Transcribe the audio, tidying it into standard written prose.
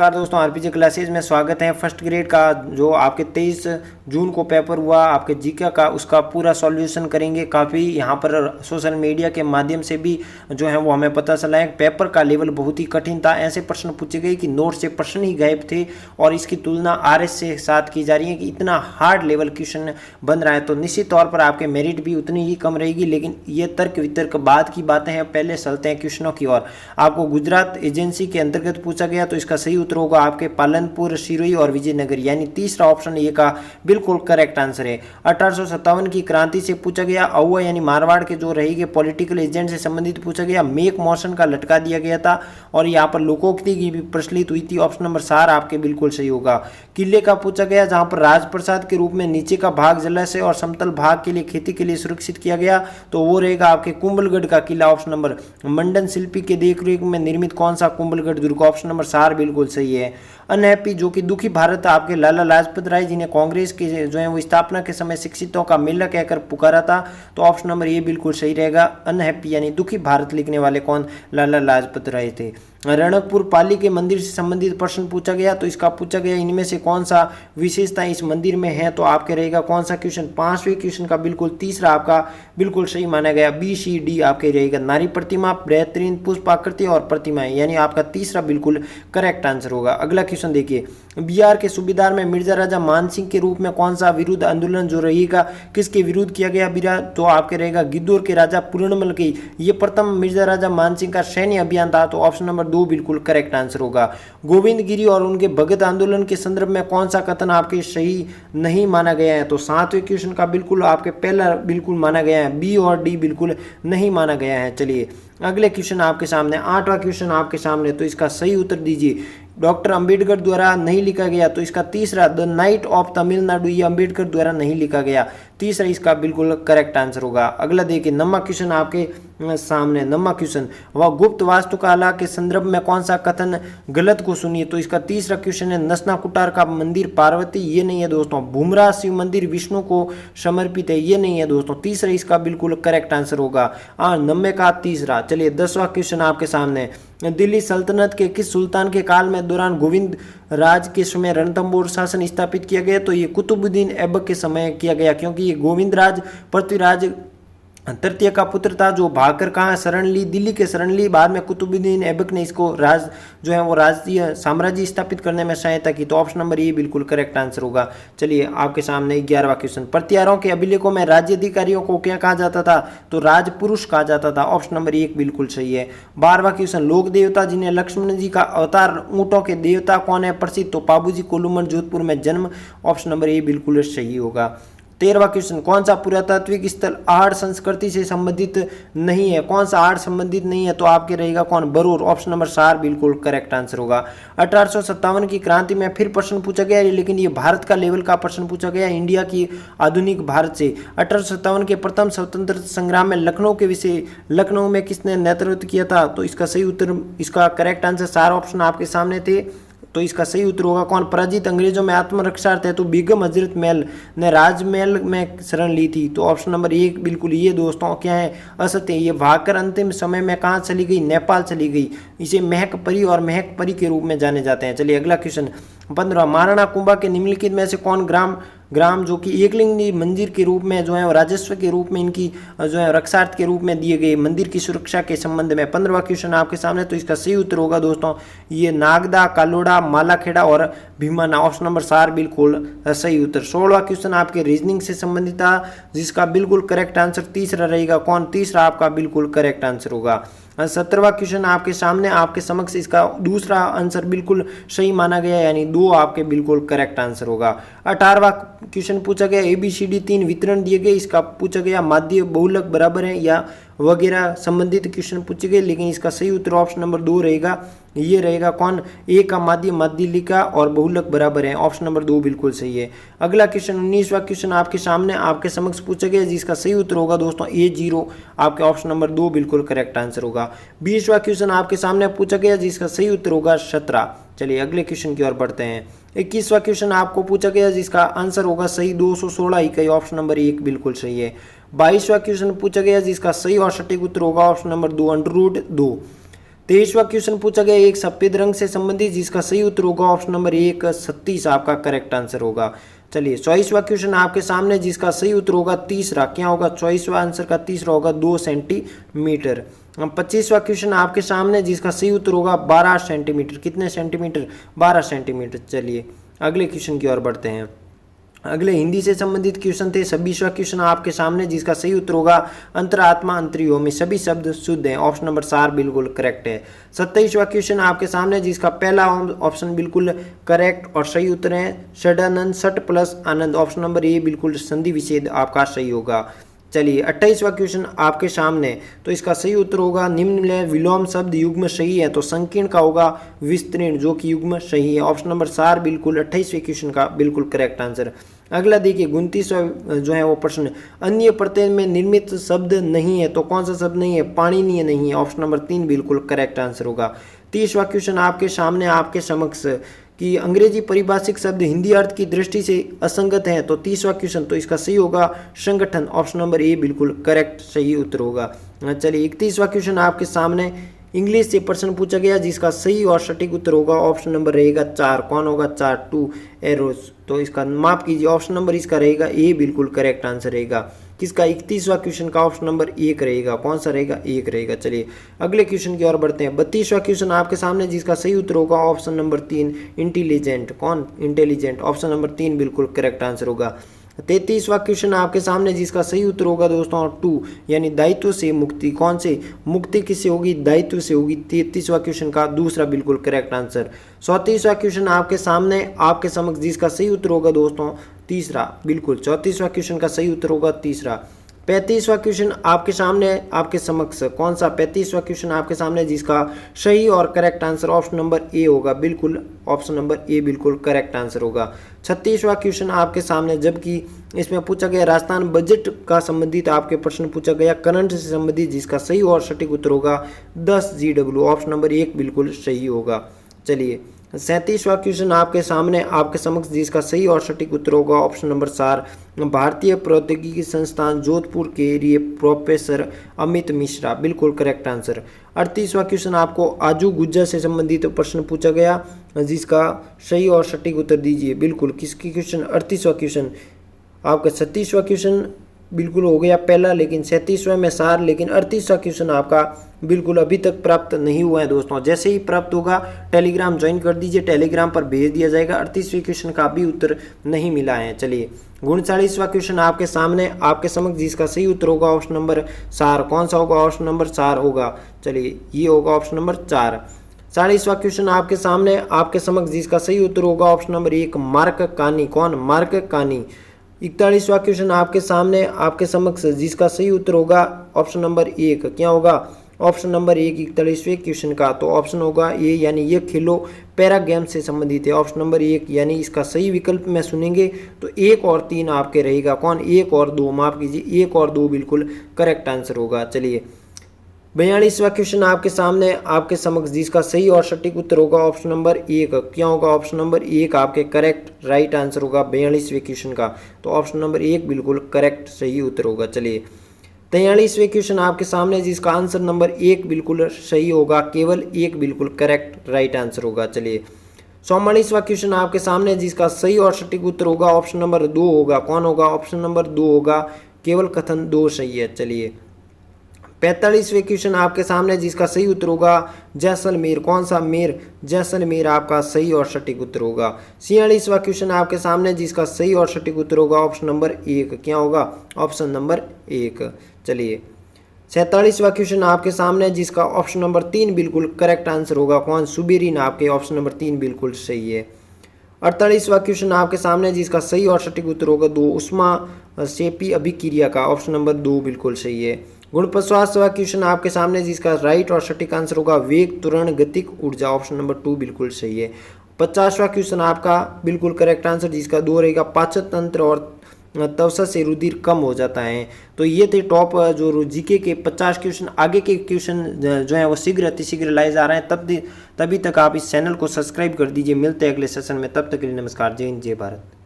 नमस्कार दोस्तों, आरपीजे क्लासेज में स्वागत है। फर्स्ट ग्रेड का जो आपके 23 जून को पेपर हुआ आपके जीके का, उसका पूरा सॉल्यूशन करेंगे। काफ़ी यहाँ पर सोशल मीडिया के माध्यम से भी जो है वो हमें पता चला है पेपर का लेवल बहुत ही कठिन था। ऐसे प्रश्न पूछे गए कि नोट से प्रश्न ही गायब थे और इसकी तुलना आरएस से साथ की जा रही है कि इतना हार्ड लेवल क्वेश्चन बन रहा है। तो निश्चित तौर पर आपके मेरिट भी उतनी ही कम रहेगी, लेकिन ये तर्क वितर्क बाद की बातें हैं। पहले चलते हैं क्वेश्चनों की ओर। आपको गुजरात एजेंसी के अंतर्गत पूछा गया, तो इसका सही उत्तर होगा आपके पालनपुर, सिरोही और विजयनगर, यानी तीसरा ऑप्शन ये का बिल्कुल करेक्ट आंसर है। 1857 की क्रांति से पूछा गया। अहुआ यानी मारवाड़ के जो रहेंगे पॉलिटिकल एजेंट से संबंधित पूछा गया। मेक मोशन का लटका दिया गया था और यहाँ पर लोकोक्ति की भी प्रचलित हुई थी। ऑप्शन नंबर 4 आपके बिल्कुल सही होगा। किले का पूछा गया, जहां पर राजप्रसाद के रूप में नीचे का भाग जलाशय और समतल भाग के लिए खेती के लिए सुरक्षित किया गया, तो वो रहेगा आपके कुंभलगढ़ का किला। ऑप्शन नंबर मंडन शिल्पी के देखरेख में निर्मित कौन सा कुंभलगढ़ दुर्ग? ऑप्शन नंबर 4 बिल्कुल सही है। अनहैप्पी जो कि दुखी भारत आपके लाला लाजपत राय जी ने कांग्रेस के जो है वो स्थापना के समय शिक्षितों का मेला कहकर पुकारा था, तो ऑप्शन नंबर ये बिल्कुल सही रहेगा। अनहैप्पी यानी दुखी भारत लिखने वाले कौन? लाला लाजपत राय थे। रणकपुर पाली के मंदिर से संबंधित प्रश्न पूछा गया, तो इसका पूछा गया इनमें से कौन सा विशेषता इस मंदिर में है, तो आपके रहेगा कौन सा क्वेश्चन? 5वें क्वेश्चन का बिल्कुल तीसरा आपका बिल्कुल सही माना गया। BCD आपके रहेगा। नारी प्रतिमा, बेहतरीन पुष्प आकृति और प्रतिमाएं, यानी आपका तीसरा बिल्कुल करेक्ट आंसर होगा। अगला क्वेश्चन देखिए, बिहार के सूबेदार में मिर्जा राजा मानसिंह के रूप में कौन सा विरुद्ध आंदोलन जो रहेगा किसके विरुद्ध किया गया बिहार? तो आपके रहेगा गिद्धौर के राजा पूर्णमल की। ये प्रथम मिर्जा राजा मानसिंह का सैन्य अभियान था, तो ऑप्शन नंबर 2 बिल्कुल करेक्ट आंसर होगा। गोविंद गिरी और उनके भगत आंदोलन के संदर्भ में कौन सा कथन आपके सही नहीं माना गया है? तो 7वें क्वेश्चन का बिल्कुल आपके पहला बिल्कुल माना गया है। B और D बिल्कुल नहीं माना गया है। चलिए अगले क्वेश्चन आपके सामने, 8वां क्वेश्चन आपके सामने, तो इसका सही उत्तर दीजिए। डॉक्टर अंबेडकर द्वारा नहीं लिखा गया, तो इसका तीसरा द नाइट ऑफ तमिलनाडु, ये अंबेडकर द्वारा नहीं लिखा गया, तीसरा इसका बिल्कुल करेक्ट आंसर होगा। अगला देखिए, 9वां क्वेश्चन आपके सामने, 9वां क्वेश्चन, वह गुप्त वास्तुकला के संदर्भ में कौन सा कथन गलत को सुनिए? तो इसका तीसरा क्वेश्चन है नसना कुटार का मंदिर पार्वती, ये नहीं है दोस्तों। भूमरा शिव मंदिर विष्णु को समर्पित है, ये नहीं है दोस्तों। तीसरा इसका बिल्कुल करेक्ट आंसर होगा। 90 का तीसरा। चलिए 10वां क्वेश्चन आपके सामने, दिल्ली सल्तनत के किस सुल्तान के काल में दौरान गोविंद राज के समय रणथंबोर शासन स्थापित किया गया? तो ये कुतुबुद्दीन ऐबक के समय किया गया, क्योंकि ये गोविंद राज पृथ्वीराज तृतीय का पुत्र था, जो भागकर कहाँ शरण ली? दिल्ली के शरण ली। बाद में कुतुबुद्दीन ऐबक ने इसको राज जो है वो राजकीय साम्राज्य स्थापित करने में सहायता की, तो ऑप्शन नंबर ये बिल्कुल करेक्ट आंसर होगा। चलिए आपके सामने 11वां क्वेश्चन, प्रतिहारों के अभिलेखों में राज्य अधिकारियों को क्या कहा जाता था? तो राजपुरुष कहा जाता था, ऑप्शन नंबर 1 बिल्कुल सही है। 12वां क्वेश्चन, लोक देवता जिन्हें लक्ष्मण जी का अवतार ऊंटों के देवता कौन है प्रसिद्ध? तो पाबूजी कोलूमन, जोधपुर में जन्म, ऑप्शन नंबर ए बिल्कुल सही होगा। 13वां क्वेश्चन, कौन सा पुरातात्विक स्थल आहड़ संस्कृति से संबंधित नहीं है? कौन सा आहड़ संबंधित नहीं है? तो आपके रहेगा कौन? बरूर, ऑप्शन नंबर 4 बिल्कुल करेक्ट आंसर होगा। 1857 की क्रांति में फिर प्रश्न पूछा गया, लेकिन ये भारत का लेवल का प्रश्न पूछा गया, इंडिया की आधुनिक भारत से। 1857 के प्रथम स्वतंत्रता संग्राम में लखनऊ के विषय, लखनऊ में किसने नेतृत्व किया था? तो इसका सही उत्तर, इसका करेक्ट आंसर 4 ऑप्शन आपके सामने थे, तो इसका सही उत्तर होगा कौन? पराजित अंग्रेजों में आत्मरक्षार्थ है तो बेगम हजरत महल ने राजमहल में शरण ली थी, तो ऑप्शन नंबर 1 बिल्कुल ये दोस्तों क्या है? असत्य। ये भागकर अंतिम समय में कहाँ चली गई? नेपाल चली गई। इसे महक परी और महक परी के रूप में जाने जाते हैं। चलिए अगला क्वेश्चन 15, महाराणा कुंभा के निम्नलिखित में से कौन ग्राम जो कि एकलिंगी मंदिर के रूप में जो है राजस्व के रूप में इनकी जो है रक्षार्थ के रूप में दिए गए मंदिर की सुरक्षा के संबंध में? 15वां क्वेश्चन आपके सामने, तो इसका सही उत्तर होगा दोस्तों ये नागदा, कालोड़ा, मालाखेड़ा और भीमाना, ऑप्शन नंबर 4 बिल्कुल सही उत्तर। 16वां क्वेश्चन आपके रीजनिंग से संबंधित था, जिसका बिल्कुल करेक्ट आंसर तीसरा रहेगा कौन? तीसरा आपका बिल्कुल करेक्ट आंसर होगा। 17वां क्वेश्चन आपके सामने, आपके समक्ष, इसका दूसरा आंसर बिल्कुल सही माना गया, यानी 2 आपके बिल्कुल करेक्ट आंसर होगा। 18वां क्वेश्चन पूछा गया, ABCD 3 वितरण दिए गए, इसका पूछा गया माध्य बहुलक बराबर है या वगैरह संबंधित क्वेश्चन पूछे गए, लेकिन इसका सही उत्तर ऑप्शन नंबर 2 रहेगा। ये रहेगा कौन? ए का माध्य माध्यलिका और बहुलक बराबर है, ऑप्शन नंबर 2 बिल्कुल सही है। अगला क्वेश्चन 19वां क्वेश्चन आपके सामने, आपके समक्ष पूछा गया, जिसका सही उत्तर होगा दोस्तों A0, आपके ऑप्शन नंबर 2 बिल्कुल करेक्ट आंसर होगा। 20वां क्वेश्चन आपके सामने पूछा गया, जिसका सही उत्तर होगा 17। चलिए अगले क्वेश्चन की ओर बढ़ते हैं। 21वां क्वेश्चन आपको पूछा गया, जिसका आंसर होगा सही 216 इकाई, ऑप्शन नंबर 1 बिल्कुल सही है। 22वां क्वेश्चन पूछा गया, जिसका सही और सटीक उत्तर होगा ऑप्शन नंबर 2 √2। 23वां क्वेश्चन पूछा गया एक सफेद रंग से संबंधित, जिसका सही उत्तर होगा ऑप्शन नंबर 1 36 आपका करेक्ट आंसर होगा। चलिए 24वां क्वेश्चन आपके सामने, जिसका सही उत्तर होगा तीसरा, क्या होगा 24वां आंसर का तीसरा होगा 2 सेंटीमीटर। 25वां क्वेश्चन आपके सामने, जिसका सही उत्तर होगा 12 सेंटीमीटर। कितने सेंटीमीटर? 12 सेंटीमीटर। चलिए अगले क्वेश्चन की ओर बढ़ते हैं। अगले हिंदी से संबंधित क्वेश्चन थे। 26वां क्वेश्चन आपके सामने, जिसका सही उत्तर होगा अंतरात्मा अंतरियों में सभी शब्द शुद्ध हैं। ऑप्शन नंबर 4 बिल्कुल करेक्ट है। 27वां क्वेश्चन आपके सामने, जिसका पहला ऑप्शन बिल्कुल करेक्ट और सही उत्तर है षडानंद, षट प्लस आनंद। ऑप्शन नंबर ए बिल्कुल संधि विच्छेद आपका सही होगा। चलिए 28वां क्वेश्चन आपके सामने, तो इसका सही उत्तर होगा निम्न में विलोम शब्द युग्म सही है, तो संकीर्ण का होगा विस्तीर्ण, जो कि युग्म सही है। ऑप्शन नंबर 4 बिल्कुल 28वें क्वेश्चन का बिल्कुल करेक्ट आंसर। अगला देखिए 29वां जो है वो प्रश्न, अन्य प्रत्यय में निर्मित शब्द नहीं है, तो कौन सा शब्द नहीं है? पाणिनीय नहीं है। ऑप्शन नंबर 3 बिल्कुल करेक्ट आंसर होगा। 30वां क्वेश्चन आपके सामने आपके समक्ष कि अंग्रेजी परिभाषिक शब्द हिंदी अर्थ की दृष्टि से असंगत है, तो 30वां क्वेश्चन, तो इसका सही होगा संगठन। ऑप्शन नंबर ए बिल्कुल करेक्ट सही उत्तर होगा। चलिए 31वां क्वेश्चन आपके सामने इंग्लिश से प्रश्न पूछा गया, जिसका सही और सटीक उत्तर होगा ऑप्शन नंबर रहेगा 4। कौन होगा? 4 2 एरोज। तो इसका माफ कीजिए, ऑप्शन नंबर इसका रहेगा ए बिल्कुल करेक्ट आंसर रहेगा। किसका? 31वां क्वेश्चन का ऑप्शन नंबर 1 रहेगा। कौन सा रहेगा? 1 रहेगा। चलिए अगले क्वेश्चन की ओर बढ़ते हैं। 32वां क्वेश्चन आपके सामने, जिसका सही उत्तर होगा ऑप्शन नंबर 3 इंटेलिजेंट। कौन? इंटेलिजेंट। ऑप्शन नंबर 3 बिल्कुल करेक्ट आंसर होगा। 33वां क्वेश्चन आपके सामने, जिसका सही उत्तर होगा दोस्तों 2 यानी दायित्व से मुक्ति। कौन से? मुक्ति किससे होगी? दायित्व से होगी। 33वां क्वेश्चन का दूसरा बिल्कुल करेक्ट आंसर। 34वां क्वेश्चन आपके सामने आपके समक्ष, जिसका सही उत्तर होगा दोस्तों तीसरा बिल्कुल। 34वां क्वेश्चन का सही उत्तर होगा तीसरा। 35वां क्वेश्चन आपके सामने आपके समक्ष, कौन सा? 35वां क्वेश्चन आपके सामने, जिसका सही और करेक्ट आंसर ऑप्शन नंबर ए होगा। बिल्कुल ऑप्शन नंबर ए बिल्कुल करेक्ट आंसर होगा। 36वां क्वेश्चन आपके सामने, जबकि इसमें पूछा गया राजस्थान बजट का संबंधित आपके प्रश्न पूछा गया करंट से संबंधित, जिसका सही और सटीक उत्तर होगा 10 GW। ऑप्शन नंबर 1 बिल्कुल सही होगा। चलिए 37वां क्वेश्चन आपके सामने आपके समक्ष, जिसका सही और सटीक उत्तर होगा ऑप्शन नंबर 4 भारतीय प्रौद्योगिकी संस्थान जोधपुर के लिए प्रोफेसर अमित मिश्रा। बिल्कुल करेक्ट आंसर। 38वां क्वेश्चन आपको आजू गुज्जा से संबंधित प्रश्न पूछा गया, जिसका सही और सटीक उत्तर दीजिए। बिल्कुल किसकी क्वेश्चन? 38वां क्वेश्चन आपका। 36वां क्वेश्चन बिल्कुल हो गया पहला, लेकिन 37वां में सार, लेकिन 38वां क्वेश्चन आपका बिल्कुल अभी तक प्राप्त नहीं हुआ है दोस्तों। जैसे ही प्राप्त होगा टेलीग्राम ज्वाइन कर दीजिए, टेलीग्राम पर भेज दिया जाएगा। 38वें क्वेश्चन का भी उत्तर नहीं मिला है। चलिए 39वां क्वेश्चन आपके सामने आपके समक्ष, जिसका सही उत्तर होगा ऑप्शन नंबर 4। कौन सा होगा? ऑप्शन नंबर 4 होगा। चलिए ये होगा ऑप्शन नंबर 4। 40वां क्वेश्चन आपके सामने आपके समक्ष, जिसका सही उत्तर होगा ऑप्शन नंबर 1 मार्क कानी। कौन? मार्क कानी। 41वां क्वेश्चन आपके सामने आपके समक्ष, जिसका सही उत्तर होगा ऑप्शन नंबर 1। क्या होगा? ऑप्शन नंबर 1 41वें क्वेश्चन का, तो ऑप्शन होगा ये, यानी ये खेलो पैरा गेम से संबंधित है। ऑप्शन नंबर 1 यानी इसका सही विकल्प में सुनेंगे तो 1 और 3 आपके रहेगा। कौन? 1 और 2, माफ कीजिए 1 और 2 बिल्कुल करेक्ट आंसर होगा। चलिए 42वां क्वेश्चन आपके सामने आपके समक्ष, जिसका सही और सटीक उत्तर होगा ऑप्शन नंबर 1। क्या होगा? ऑप्शन नंबर 1 आपके करेक्ट राइट आंसर होगा 42वें क्वेश्चन का, तो ऑप्शन नंबर 1 बिल्कुल करेक्ट सही उत्तर होगा। चलिए 43वें क्वेश्चन आपके सामने, जिसका आंसर नंबर 1 बिल्कुल सही होगा, केवल 1 बिल्कुल करेक्ट राइट आंसर होगा। चलिए 44वां क्वेश्चन आपके सामने, जिसका सही और सटीक उत्तर होगा ऑप्शन नंबर 2 होगा। कौन होगा? ऑप्शन नंबर 2 होगा, केवल कथन 2 सही है। चलिए 45वें क्वेश्चन आपके सामने, जिसका सही उत्तर होगा जैसलमेर। कौन सा? मेर, जैसलमेर आपका सही और सटीक उत्तर होगा। 46वां क्वेश्चन आपके सामने, जिसका सही और सटीक उत्तर होगा ऑप्शन नंबर 1। क्या होगा? Option number 1। चलिए 47वां क्वेश्चन आपके सामने, जिसका ऑप्शन नंबर 3 बिल्कुल करेक्ट आंसर होगा। कौन? सुबेरीन आपके, ऑप्शन नंबर 3 बिल्कुल सही है। 48वां क्वेश्चन आपके सामने, जिसका सही और सटीक उत्तर होगा 2 उष्मा सेपी अभिक्रिया का, ऑप्शन नंबर 2 बिल्कुल सही है। 49वां क्वेश्चन आपके सामने, जिसका राइट और सटीक आंसर होगा वेग त्वरण गतिक ऊर्जा, ऑप्शन नंबर 2 बिल्कुल सही है। 50वां क्वेश्चन आपका बिल्कुल करेक्ट आंसर, जिसका 2 रहेगा पाचन तंत्र और त्वचा से रुधिर कम हो जाता है। तो ये थे टॉप जो जीके के 50 क्वेश्चन। आगे के क्वेश्चन जो है वो शीघ्र अतिशीघ्र लाए जा रहे हैं। तभी तक आप इस चैनल को सब्सक्राइब कर दीजिए। मिलते हैं अगले सेशन में, तब तक के लिए नमस्कार। जय हिंद, जय भारत।